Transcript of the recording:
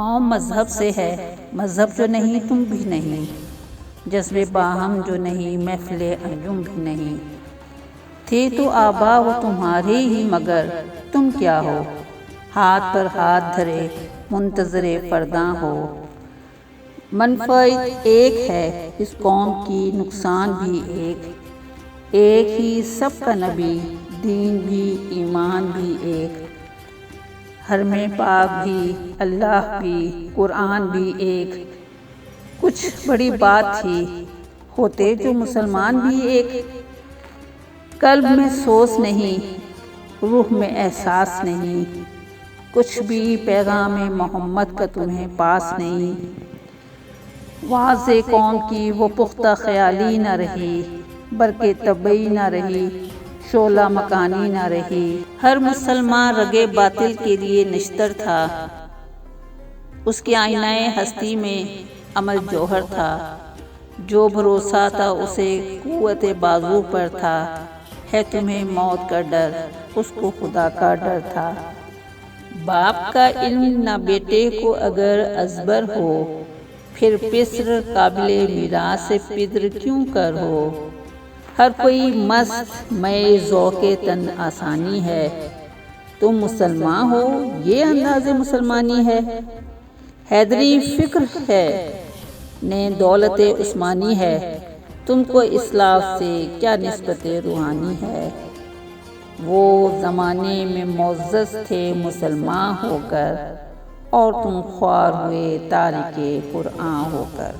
قوم مذہب سے ہے، مذہب جو نہیں تم بھی نہیں، جذبے باہم جو نہیں محفل انجم بھی نہیں، تھے تو آبا وہ تمہارے ہی مگر تم کیا ہو، ہاتھ پر ہاتھ دھرے منتظر فرداں ہو۔ منفعت ایک ہے اس قوم کی، نقصان بھی ایک ہی سب کا نبی، دین بھی ایمان بھی ایک، حرم پاک بھی اللہ بھی قرآن بھی ایک، کچھ بڑی بات تھی ہوتے جو مسلمان بھی ایک، قلب میں سوز نہیں روح میں احساس نہیں، کچھ بھی پیغام محمد کا تمہیں پاس نہیں، واعظ قوم کی وہ پختہ خیالی نہ رہی، برق طبعی نہ رہی، شعلہ مکانی نہ رہی، ہر مسلمان رگے باطل کے لیے نشتر تھا، اس کے آئینہ ہستی میں عمل جوہر تھا، جو بھروسہ تھا اسے قوت بازو پر تھا، ہے تمہیں موت کا ڈر اس کو خدا کا ڈر تھا، باپ کا علم نہ بیٹے کو اگر ازبر ہو، پھر پسر قابل میراث پدر کیوں کر ہو، ہر کوئی مست مئے ذوق تن آسانی ہے، تم مسلمان ہو یہ انداز مسلمانی ہے، حیدری فکر ہے نے دولت عثمانی ہے، تم کو اسلاف سے کیا نسبت روحانی ہے، وہ زمانے میں معزز تھے مسلمان ہو کر، اور تم خوار ہوئے تارک قرآن ہو کر۔